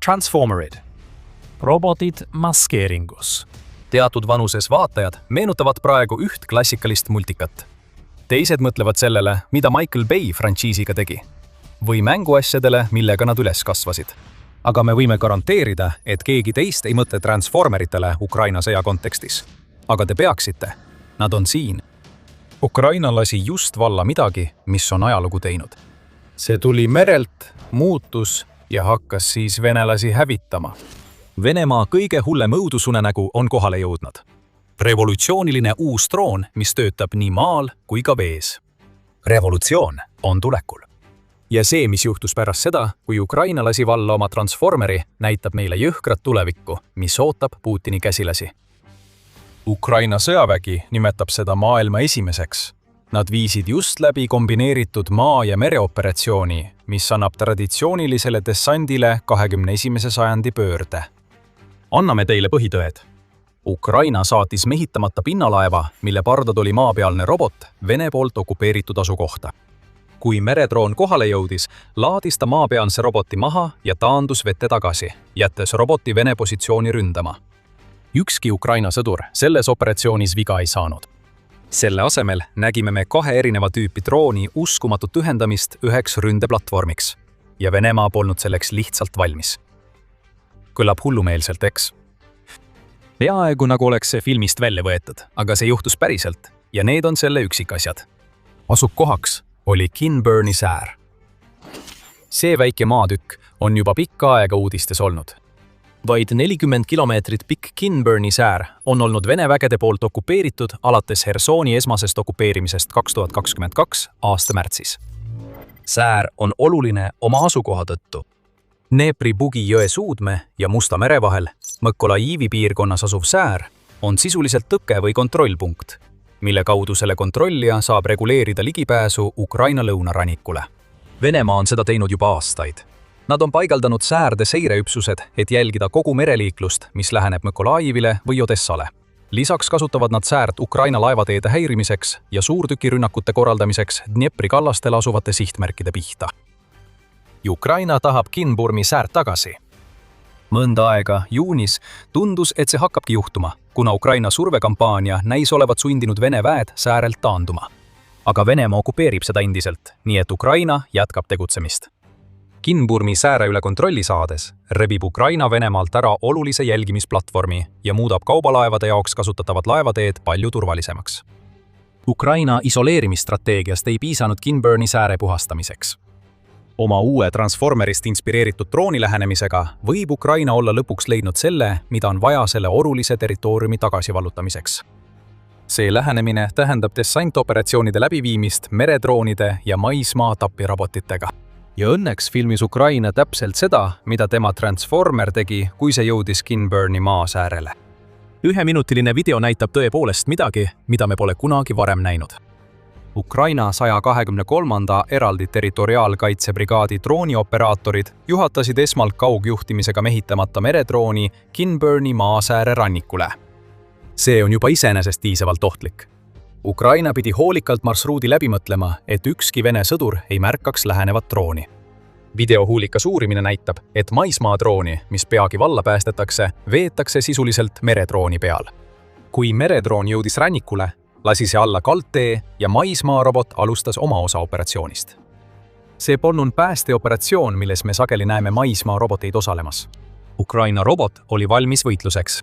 Transformerid. Robotid maskeeringus. Teatud vanuses vaatajad meenutavad praegu üht klassikalist multikat. Teised mõtlevad sellele, mida Michael Bay frantsiisiga tegi. Või mänguasjadele, millega nad üles kasvasid. Aga me võime garanteerida, et keegi teist ei mõtle Transformeritele Ukraina sõja kontekstis. Aga te peaksite. Nad on siin. Ukraina lasi just valla midagi, mis on ajalugu teinud. See tuli merelt, muutus ja hakkas siis venelasi hävitama. Venemaa kõige hullem õudusunenägu on kohale jõudnud. Revolutsiooniline uus troon, mis töötab nii maal kui ka vees. Revolutsioon on tulekul. Ja see, mis juhtus pärast seda, kui Ukraina lasi valla oma Transformeri, näitab meile jõhkrat tulevikku, mis ootab Putini käsilasi. Ukraina sõjavägi nimetab seda maailma esimeseks. Nad viisid just läbi kombineeritud maa- ja mereoperatsiooni, mis annab traditsioonilisele dessandile 21. sajandi pöörde. Anname teile põhitõed. Ukraina saatis mehitamata pinnalaeva, mille pardad oli maapealne robot Vene poolt okupeeritud asukohta. Kui meretroon kohale jõudis, laadis ta maapealse roboti maha ja taandus vette tagasi, jättes roboti Vene positsiooni ründama. Ükski Ukraina sõdur selles operatsioonis viga ei saanud. Selle asemel nägime me 2 erineva tüüpi drooni uskumatut ühendamist üheks ründeplatvormiks. Ja Venemaa polnud selleks lihtsalt valmis. Kõlab hullumeelselt, eks? Peaaegu nagu oleks see filmist välja võetud, aga see juhtus päriselt ja need on selle üksikasjad. Asukohaks oli Kinburni säär. See väike maatükk on juba pikka aega uudistes olnud. Vaid 40 kilomeetrit pikk Kinburni säär on olnud Vene vägede poolt okupeeritud alates Hersoni esmasest okupeerimisest 2022 aasta märtsis. Säär on oluline oma asukoha tõttu. Dnepri Bugi jõe suudme ja Musta mere vahel Mõkolajiivi piirkonnas asuv säär on sisuliselt tõke või kontrollpunkt, mille kaudu selle kontrollija saab reguleerida ligipääsu Ukraina lõunarannikule. Venemaa on seda teinud juba aastaid. Nad on paigaldanud säärde seireüpsused, et jälgida kogu mereliiklust, mis läheneb Mõkolajivile või Odessale. Lisaks kasutavad nad säärt Ukraina laevateede häirimiseks ja suurtükirünnakute korraldamiseks Dnepri kallastel asuvate sihtmärkide pihta. Ukraina tahab Kinburni säärt tagasi. Mõnda aega juunis tundus, et see hakkabki juhtuma, kuna Ukraina survekampaania näis olevat sundinud Vene väed säärelt taanduma. Aga Venemaa okupeerib seda endiselt, nii et Ukraina jätkab tegutsemist. Kinburni sääre üle kontrolli saades rebib Ukraina Venemaalt ära olulise jälgimisplatvormi ja muudab kaubalaevade jaoks kasutatavad laevateed palju turvalisemaks. Ukraina isoleerimisstrateegiast ei piisanud Kinburni sääre puhastamiseks. Oma uue Transformerist inspireeritud drooni lähenemisega võib Ukraina olla lõpuks leidnud selle, mida on vaja selle olulise territooriumi tagasivallutamiseks. See lähenemine tähendab dessantoperatsioonide läbiviimist meredroonide ja maismaa tapirobotitega. Ja õnneks filmis Ukraina täpselt seda, mida tema Transformer tegi, kui see jõudis Kinburni maasäärele. 1-minutiline video näitab tõepoolest midagi, mida me pole kunagi varem näinud. Ukraina 123. eraldi territoriaalkaitsebrigaadi droonioperaatorid juhatasid esmalt kaugjuhtimisega mehitamata meredrooni Kinburni maasääre rannikule. See on juba iseenesest piisavalt ohtlik. Ukraina pidi hoolikalt marsruudi läbi mõtlema, et ükski Vene sõdur ei märkaks lähenevat drooni. Videohuulikas uurimine näitab, et maismaadrooni, mis peagi valla päästetakse, veetakse sisuliselt meredrooni peal. Kui meredroon jõudis rannikule, lasi see alla kaldtee ja maismaarobot alustas oma osa operatsioonist. See polnud päästeoperatsioon, milles me sageli näeme maismaaroboteid osalemas. Ukraina robot oli valmis võitluseks.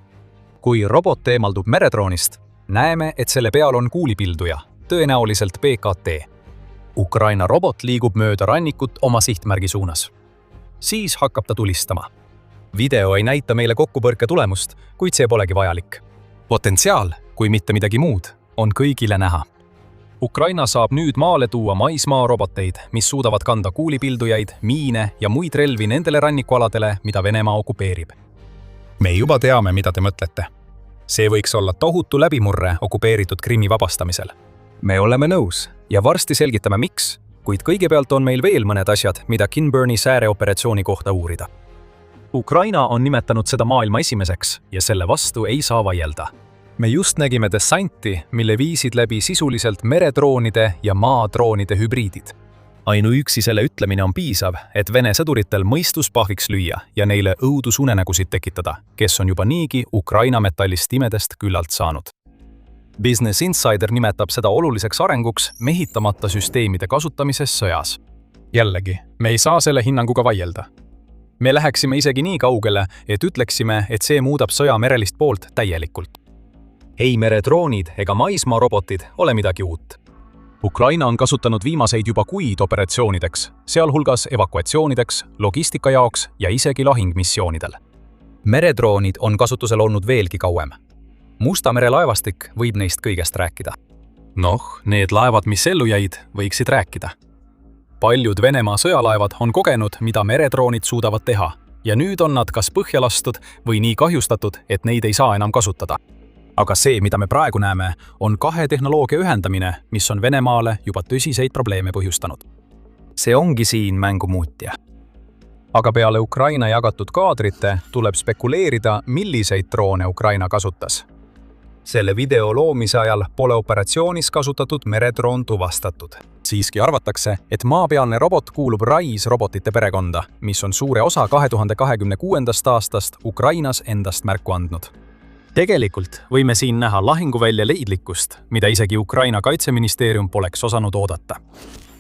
Kui robot eemaldub meredroonist, näeme, et selle peal on kuulipilduja, tõenäoliselt PKT. Ukraina robot liigub mööda rannikut oma sihtmärgi suunas. Siis hakkab ta tulistama. Video ei näita meile kokkupõrke tulemust, kuid see polegi vajalik. Potentsiaal, kui mitte midagi muud, on kõigile näha. Ukraina saab nüüd maale tuua maismaaroboteid, mis suudavad kanda kuulipildujaid, miine ja muid relvi nendele rannikualadele, mida Venemaa okupeerib. Me juba teame, mida te mõtlete. See võiks olla tohutu läbimurre okupeeritud Krimmi vabastamisel. Me oleme nõus ja varsti selgitame miks, kuid kõigepealt on meil veel mõned asjad, mida Kinburni sääre operatsiooni kohta uurida. Ukraina on nimetanud seda maailma esimeseks ja selle vastu ei saa vaielda. Me just nägime dessanti, mille viisid läbi sisuliselt meredroonide ja maadroonide hübriidid. Ainuüksi selle ütlemine on piisav, et Vene sõduritel mõistus pahviks lüüa ja neile õudusunenägusid tekitada, kes on juba niigi Ukraina metallist imedest küllalt saanud. Business Insider nimetab seda oluliseks arenguks mehitamata süsteemide kasutamises sõjas. Jällegi, me ei saa selle hinnanguga vaielda. Me läheksime isegi nii kaugele, et ütleksime, et see muudab sõja merelist poolt täielikult. Ei meredroonid ega maismaarobotid ole midagi uut. Ukraina on kasutanud viimaseid juba kuid operatsioonideks, sealhulgas evakuatsioonideks, logistika jaoks ja isegi lahingmissioonidel. Meredroonid on kasutusel olnud veelgi kauem. Musta mere laevastik võib neist kõigest rääkida. Need laevad, mis ellu jäid, võiksid rääkida. Paljud Venemaa sõjalaevad on kogenud, mida meredroonid suudavad teha, ja nüüd on nad kas põhja lastud või nii kahjustatud, et neid ei saa enam kasutada. Aga see, mida me praegu näeme, on kahe tehnoloogia ühendamine, mis on Venemaale juba tõsiseid probleeme põhjustanud. See ongi siin mängu muutja. Aga peale Ukraina jagatud kaadrite tuleb spekuleerida, milliseid droone Ukraina kasutas. Selle video loomise ajal pole operatsioonis kasutatud meredroon tuvastatud. Siiski arvatakse, et maapealne robot kuulub RISE robotite perekonda, mis on suure osa 2026. aastast Ukrainas endast märku andnud. Tegelikult võime siin näha lahinguvälja leidlikkust, mida isegi Ukraina kaitseministeerium poleks osanud oodata.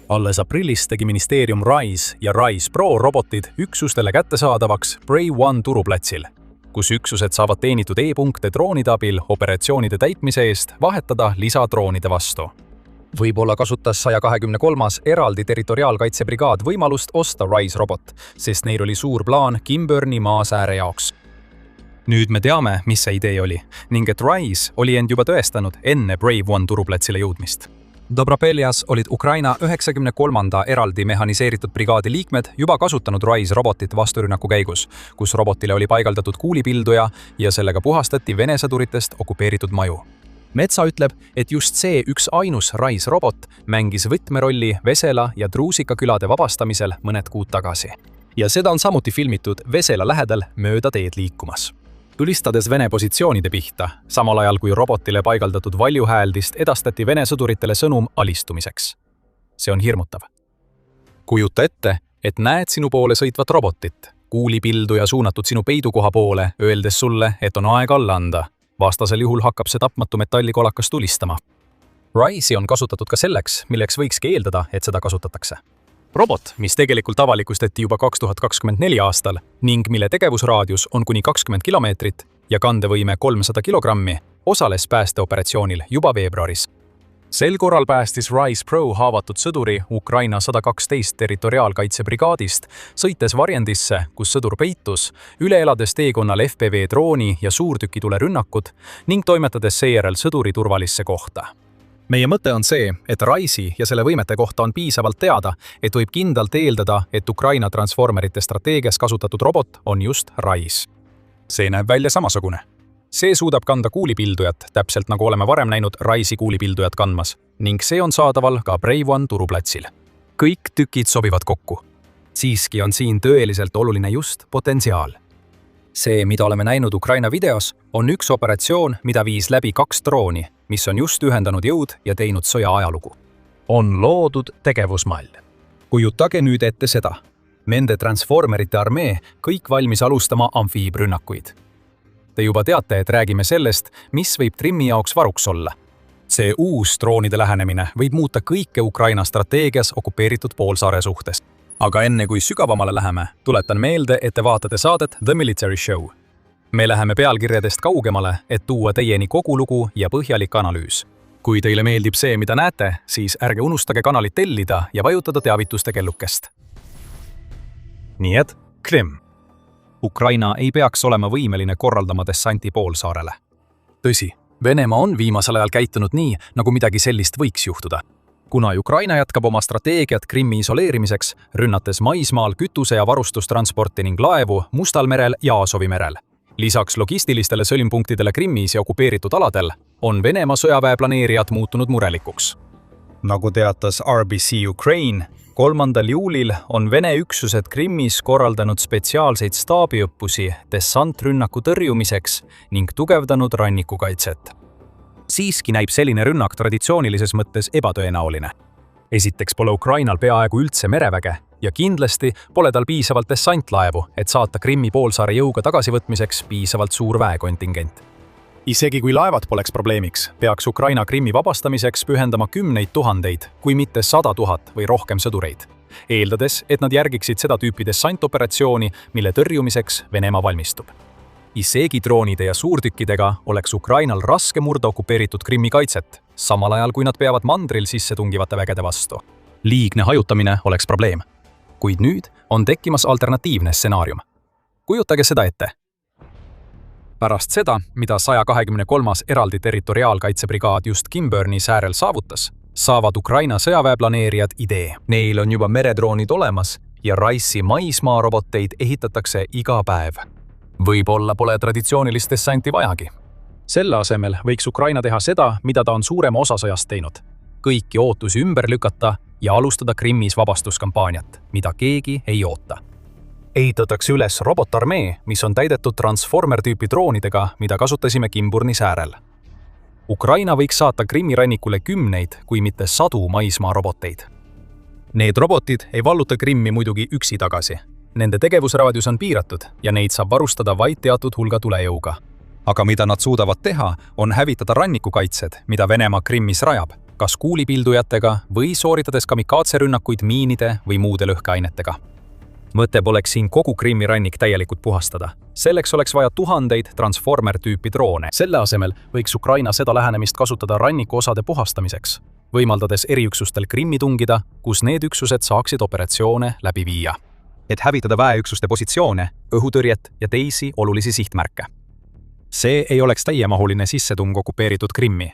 Alles aprillis tegi ministeerium RISE ja RISE Pro robotid üksustele kättesaadavaks Brave One turuplatsil, kus üksused saavad teenitud e-punkte droonide abil operatsioonide täitmise eest vahetada lisadroonide vastu. Võib-olla kasutas 123. eraldi territoriaalkaitsebrigaad võimalust osta RISE robot, sest neil oli suur plaan Kimberni maasääre jaoks. Nüüd me teame, mis see idee oli, ning et RISE oli end juba tõestanud enne Brave One turuplatsile jõudmist. Dobrapeljas olid Ukraina 93. eraldi mehaniseeritud brigaadi liikmed juba kasutanud RISE robotit vasturünnaku käigus, kus robotile oli paigaldatud kuulipilduja ja sellega puhastati Vene sõduritest okupeeritud maju. Metsa ütleb, et just see üks ainus RISE robot mängis võtmerolli Vesela ja Truusika külade vabastamisel mõned kuud tagasi. Ja seda on samuti filmitud Vesela lähedal mööda teed liikumas. Ülistades Vene positsioonide pihta, samal ajal kui robotile paigaldatud valjuhääldist edastati Vene sõduritele sõnum alistumiseks. See on hirmutav. Kujuta ette, et näed sinu poole sõitvat robotit, kuulipilduja suunatud sinu peidukoha poole, öeldes sulle, et on aeg alla anda. Vastasel juhul hakkab see tapmatu metallikolakas tulistama. RISE on kasutatud ka selleks, milleks võikski eeldada, et seda kasutatakse. Robot, mis tegelikult avalikustati juba 2024 aastal ning mille tegevusraadius on kuni 20 kilomeetrit ja kandevõime 300 kilogrammi, osales päästeoperatsioonil juba veebruaris. Sel korral päästis RISE Pro haavatud sõduri Ukraina 112 territoriaalkaitsebrigaadist, sõites varjendisse, kus sõdur peitus, üle elades teekonnal FPV drooni ja suurtükitule rünnakud ning toimetades seejärel sõduri turvalisse kohta. Meie mõte on see, et RISE ja selle võimete kohta on piisavalt teada, et võib kindlalt eeldada, et Ukraina transformerite strateegias kasutatud robot on just RISE. See näeb välja samasugune. See suudab kanda kuulipildujat, täpselt nagu oleme varem näinud RISE kuulipildujat kandmas, ning see on saadaval ka Brave One turuplatsil. Kõik tükid sobivad kokku. Siiski on siin tõeliselt oluline just potentsiaal. See, mida oleme näinud Ukraina videos, on üks operatsioon, mida viis läbi 2 drooni, mis on just ühendanud jõud ja teinud sõja ajalugu. On loodud tegevusmall. Kujutage nüüd ette seda. Nende transformerite armee kõik valmis alustama amfiibrünnakuid. Te juba teate, et räägime sellest, mis võib trimmi jaoks varuks olla. See uus droonide lähenemine võib muuta kõike Ukraina strateegias okupeeritud poolsaare suhtes. Aga enne kui sügavamale läheme, tuletan meelde, et te vaatate saadet The Military Show. Me läheme pealkirjadest kaugemale, et tuua teieni kogu lugu ja põhjalik analüüs. Kui teile meeldib see, mida näete, siis ärge unustage kanalit tellida ja vajutada teavituste kellukest. Nii et Krimm. Ukraina ei peaks olema võimeline korraldama dessanti poolsaarele. Tõsi, Venemaa on viimasel ajal käitunud nii, nagu midagi sellist võiks juhtuda. Kuna Ukraina jätkab oma strateegiat Krimmi isoleerimiseks, rünnates maismaal kütuse- ja varustustransporti ning laevu Mustal merel ja Asovi merel. Lisaks logistilistele sõlmpunktidele Krimmis ja okupeeritud aladel on Venemaa sõjaväe planeerijad muutunud murelikuks. Nagu teatas RBC Ukraine, 3. juulil on Vene üksused Krimmis korraldanud spetsiaalseid staabiõppusi dessantrünnaku tõrjumiseks ning tugevdanud rannikukaitset. Siiski näib selline rünnak traditsioonilises mõttes ebatõenäoline. Esiteks pole Ukrainal peaaegu üldse mereväge ja kindlasti pole tal piisavalt dessantlaevu, et saata Krimmi poolsaare jõuga tagasivõtmiseks piisavalt suur väekontingent. Isegi kui laevad poleks probleemiks, peaks Ukraina Krimmi vabastamiseks pühendama 10 000, kui mitte 100 000 või rohkem sõdureid, eeldades, et nad järgiksid seda tüüpi dessantoperatsiooni, mille tõrjumiseks Venemaa valmistub. Isegi droonide ja suurtükkidega oleks Ukrainal raske murda okupeeritud Krimmi kaitset, samal ajal kui nad peavad mandril sisse tungivate vägede vastu. Liigne hajutamine oleks probleem. Kuid nüüd on tekkimas alternatiivne stsenaarium. Kujutage seda ette. Pärast seda, mida 123. eraldi territoriaalkaitsebrigaad just Kimberni säärel saavutas, saavad Ukraina sõjaväeplaneerijad idee. Neil on juba meredroonid olemas ja Rice'i maismaaroboteid ehitatakse iga päev. Võib-olla pole traditsioonilist dessanti vajagi. Selle asemel võiks Ukraina teha seda, mida ta on suurema osa sõjast teinud. Kõiki ootusi ümber lükata ja alustada Krimmis vabastuskampaaniat, mida keegi ei oota. Ehitatakse üles robotarmee, mis on täidetud Transformer-tüüpi droonidega, mida kasutasime Kimburni säärel. Ukraina võiks saata Krimmi rannikule 10, kui mitte 100 maismaaroboteid. Need robotid ei valluta Krimmi muidugi üksi tagasi. Nende tegevusraadius on piiratud ja neid saab varustada vaid teatud hulga tulejõuga. Aga mida nad suudavad teha, on hävitada rannikukaitsed, mida Venemaa Krimmis rajab, kas kuulipildujatega või sooritades kamikaatserünnakuid miinide või muude lõhkeainetega. Mõte poleks siin kogu Krimmi rannik täielikult puhastada. Selleks oleks vaja 1000 Transformer-tüüpi droone. Selle asemel võiks Ukraina seda lähenemist kasutada rannikuosade puhastamiseks, võimaldades eriüksustel Krimmi tungida, kus need üksused saaksid operatsioone läbi viia. Et hävitada väeüksuste positsioone, õhutõrjet ja teisi olulisi sihtmärke. See ei oleks täiemahuline sissetung okupeeritud Krimmi.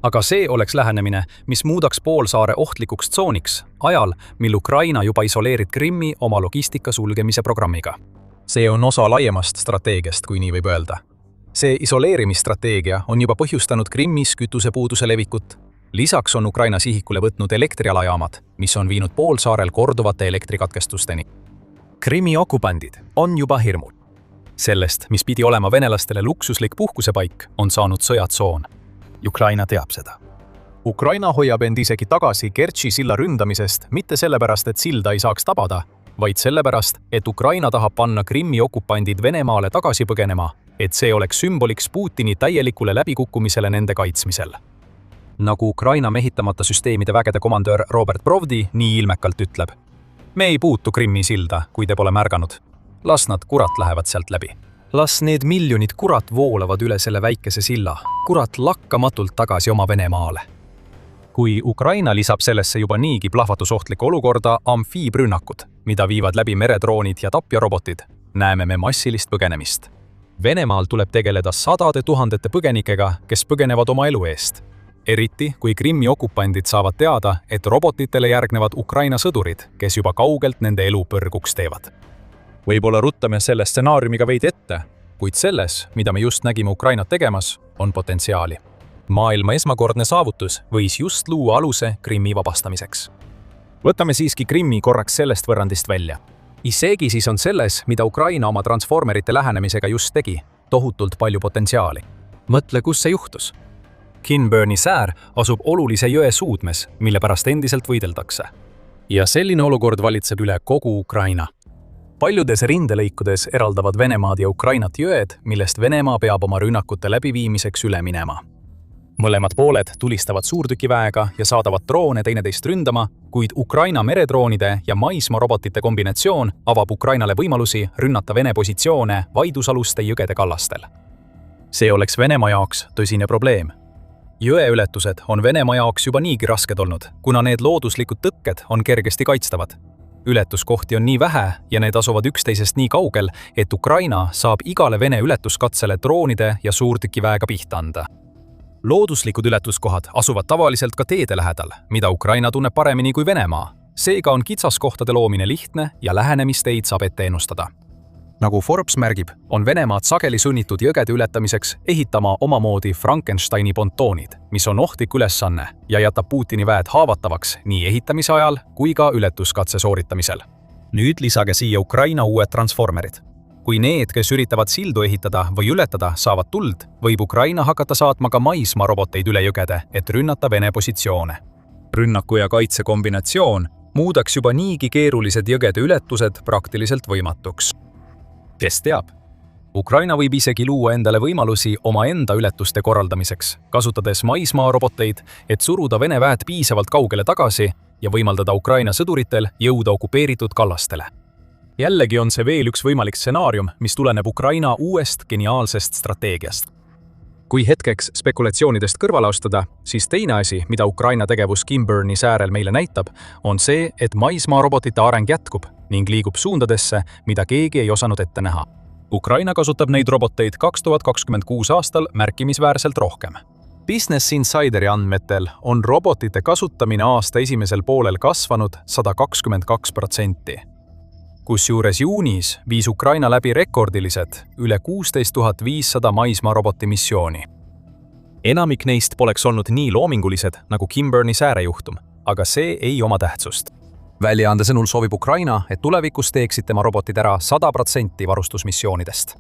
Aga see oleks lähenemine, mis muudaks poolsaare ohtlikuks tsooniks ajal, mil Ukraina juba isoleerid Krimmi oma logistika sulgemise programmiga. See on osa laiemast strateegiast, kui nii võib öelda. See isoleerimisstrateegia on juba põhjustanud Krimmis kütusepuuduse levikut. Lisaks on Ukraina sihikule võtnud elektrialajaamad, mis on viinud poolsaarel korduvate elektrikatkestusteni. Krimmi okupandid on juba hirmul. Sellest, mis pidi olema venelastele luksuslik puhkusepaik, on saanud sõjatsoon. Ukraina teab seda. Ukraina hoiab end isegi tagasi Kertši silla ründamisest mitte sellepärast, et silda ei saaks tabada, vaid sellepärast, et Ukraina tahab panna Krimmi okupandid Venemaale tagasi põgenema, et see oleks sümboliks Putini täielikule läbikukkumisele nende kaitsmisel. Nagu Ukraina mehitamata süsteemide vägede komandör Robert Brovdi nii ilmekalt ütleb. Me ei puutu Krimmi silda, kui te pole märganud. Las nad kurat lähevad sealt läbi. Las need miljonid kurat voolavad üle selle väikese silla. Kurat lakkamatult tagasi oma Venemaale. Kui Ukraina lisab sellesse juba niigi plahvatusohtlikku olukorda amfiibrünnakud, mida viivad läbi meredroonid ja tapjarobotid, näeme me massilist põgenemist. Venemaal tuleb tegeleda 100 000 põgenikega, kes põgenevad oma elu eest. Eriti, kui Krimmi okupandid saavad teada, et robotitele järgnevad Ukraina sõdurid, kes juba kaugelt nende elu põrguks teevad. Võib-olla ruttame selle stsenaariumiga veidi ette, kuid selles, mida me just nägime Ukrainat tegemas, on potentsiaali. Maailma esmakordne saavutus võis just luua aluse Krimmi vabastamiseks. Võtame siiski Krimmi korraks sellest võrrandist välja. Isegi siis on selles, mida Ukraina oma transformerite lähenemisega just tegi, tohutult palju potentsiaali. Mõtle, kus see juhtus. Kimberni säär asub olulise jõe suudmes, mille pärast endiselt võideldakse. Ja selline olukord valitseb üle kogu Ukraina. Paljudes rindelõikudes eraldavad Venemaad ja Ukrainat jõed, millest Venemaa peab oma rünnakute läbiviimiseks üle minema. Mõlemad pooled tulistavad suurtükiväega ja saadavad droone teineteist ründama, kuid Ukraina meredroonide ja maismaarobotite kombinatsioon avab Ukrainale võimalusi rünnata Vene positsioone vaidusaluste jõgede kallastel. See oleks Venemaa jaoks tõsine probleem. Jõeületused on Venemaa jaoks juba niigi rasked olnud, kuna need looduslikud tõkked on kergesti kaitstavad. Ületuskohti on nii vähe ja need asuvad üksteisest nii kaugel, et Ukraina saab igale Vene ületuskatsele droonide ja suurtükiväega pihta anda. Looduslikud ületuskohad asuvad tavaliselt ka teede lähedal, mida Ukraina tunneb paremini kui Venemaa. Seega on kitsaskohtade loomine lihtne ja lähenemisteid saab ette ennustada. Nagu Forbes märgib, on Venemaad sageli sunnitud jõgede ületamiseks ehitama omamoodi Frankensteini pontoonid, mis on ohtlik ülesanne ja jätab Putini väed haavatavaks nii ehitamise ajal kui ka ületuskatse sooritamisel. Nüüd lisage siia Ukraina uued transformerid. Kui need, kes üritavad sildu ehitada või ületada, saavad tuld, võib Ukraina hakata saatma ka maismaaroboteid üle jõgede, et rünnata Vene positsioone. rünnaku ja kaitse kombinatsioon muudaks juba niigi keerulised jõgede ületused praktiliselt võimatuks. Kes teab? Ukraina võib isegi luua endale võimalusi omaenda ületuste korraldamiseks, kasutades maismaaroboteid, et suruda Vene väed piisavalt kaugele tagasi ja võimaldada Ukraina sõduritel jõuda okupeeritud kallastele. Jällegi on see veel üks võimalik stsenaarium, mis tuleneb Ukraina uuest geniaalsest strateegiast. Kui hetkeks spekulatsioonidest kõrvale astuda, siis teine asi, mida Ukraina tegevus Kimberni säärel meile näitab, on see, et maismaarobotite areng jätkub ning liigub suundadesse, mida keegi ei osanud ette näha. Ukraina kasutab neid roboteid 2026 aastal märkimisväärselt rohkem. Business Insideri andmetel on robotite kasutamine aasta esimesel poolel kasvanud 122%. Kusjuures juunis viis Ukraina läbi rekordilised üle 16 500 maismaaroboti missiooni. Enamik neist poleks olnud nii loomingulised nagu Kimberni säärejuhtum, aga see ei oma tähtsust. Väljaande sõnul soovib Ukraina, et tulevikus teeksid tema robotid ära 100% varustusmissioonidest.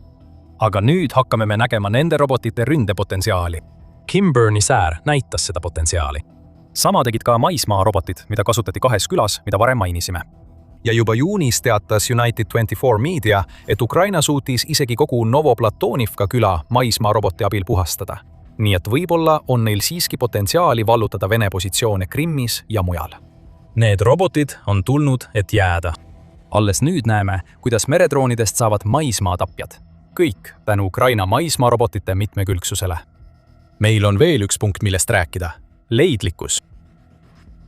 Aga nüüd hakkame me nägema nende robotite ründepotentsiaali. Kimberni säär näitas seda potentsiaali. Sama tegid ka maismaarobotid, mida kasutati 2 külas, mida varem mainisime. Ja juba juunis teatas United24 Media, et Ukraina suutis isegi kogu Novoplatonivka küla maismaaroboti abil puhastada. Nii et võib-olla on neil siiski potentsiaali vallutada Vene positsioone Krimmis ja mujal. Need robotid on tulnud, et jääda. Alles nüüd näeme, kuidas meredroonidest saavad maismaatapjad. Kõik tänu Ukraina maismaarobotite mitmekülgsusele. Meil on veel üks punkt, millest rääkida. Leidlikkus.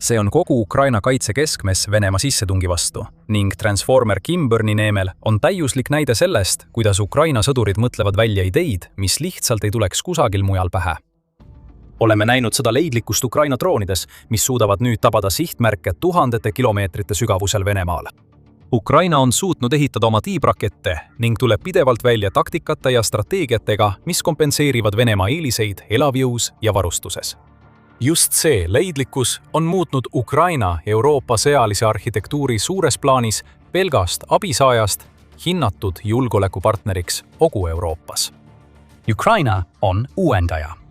See on kogu Ukraina kaitsekeskmes Venemaa sissetungi vastu ning Transformer Kimberni neemel on täiuslik näide sellest, kuidas Ukraina sõdurid mõtlevad välja ideid, mis lihtsalt ei tuleks kusagil mujal pähe. Oleme näinud seda leidlikkust Ukraina droonides, mis suudavad nüüd tabada sihtmärke tuhandete kilomeetrite sügavusel Venemaal. Ukraina on suutnud ehitada oma tiibrakette ning tuleb pidevalt välja taktikate ja strateegiatega, mis kompenseerivad Venemaa eeliseid elavjõus ja varustuses. Just see leidlikkus on muutnud Ukraina Euroopa sõjalise arhitektuuri suures plaanis pelgast abisaajast hinnatud julgeolekupartneriks kogu Euroopas. Ukraina on uuendaja.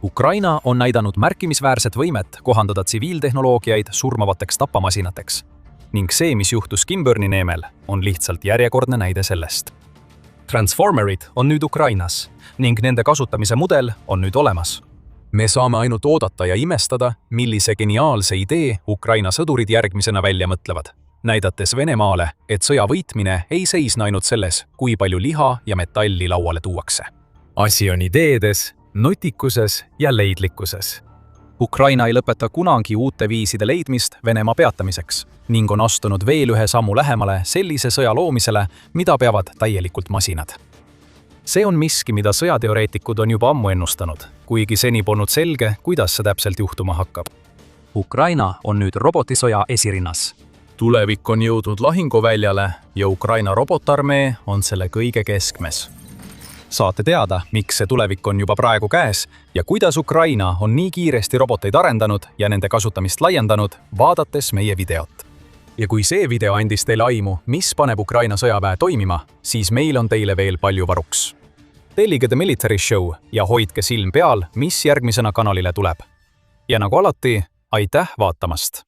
Ukraina on näidanud märkimisväärset võimet kohandada tsiviiltehnoloogiaid surmavateks tapamasinateks. Ning see, mis juhtus Kimberni neemel, on lihtsalt järjekordne näide sellest. Transformerid on nüüd Ukrainas ning nende kasutamise mudel on nüüd olemas. Me saame ainult oodata ja imestada, millise geniaalse idee Ukraina sõdurid järgmisena välja mõtlevad, näidates Venemaale, et sõja võitmine ei seisne ainult selles, kui palju liha ja metalli lauale tuuakse. Asi on ideedes, nutikuses ja leidlikkuses. Ukraina ei lõpeta kunagi uute viiside leidmist Venemaa peatamiseks ning on astunud veel ühe sammu lähemale sellise sõja loomisele, mida peavad täielikult masinad. See on miski, mida sõjateoreetikud on juba ammu ennustanud, kuigi seni polnud selge, kuidas see täpselt juhtuma hakkab. Ukraina on nüüd robotisõja esirinnas. Tulevik on jõudnud lahinguväljale ja Ukraina robotarmee on selle kõige keskmes. Saate teada, miks see tulevik on juba praegu käes ja kuidas Ukraina on nii kiiresti roboteid arendanud ja nende kasutamist laiendanud, vaadates meie videot. Ja kui see video andis teile aimu, mis paneb Ukraina sõjaväe toimima, siis meil on teile veel palju varuks. Tellige The Military Show ja hoidke silm peal, mis järgmisena kanalile tuleb. Ja nagu alati, aitäh vaatamast!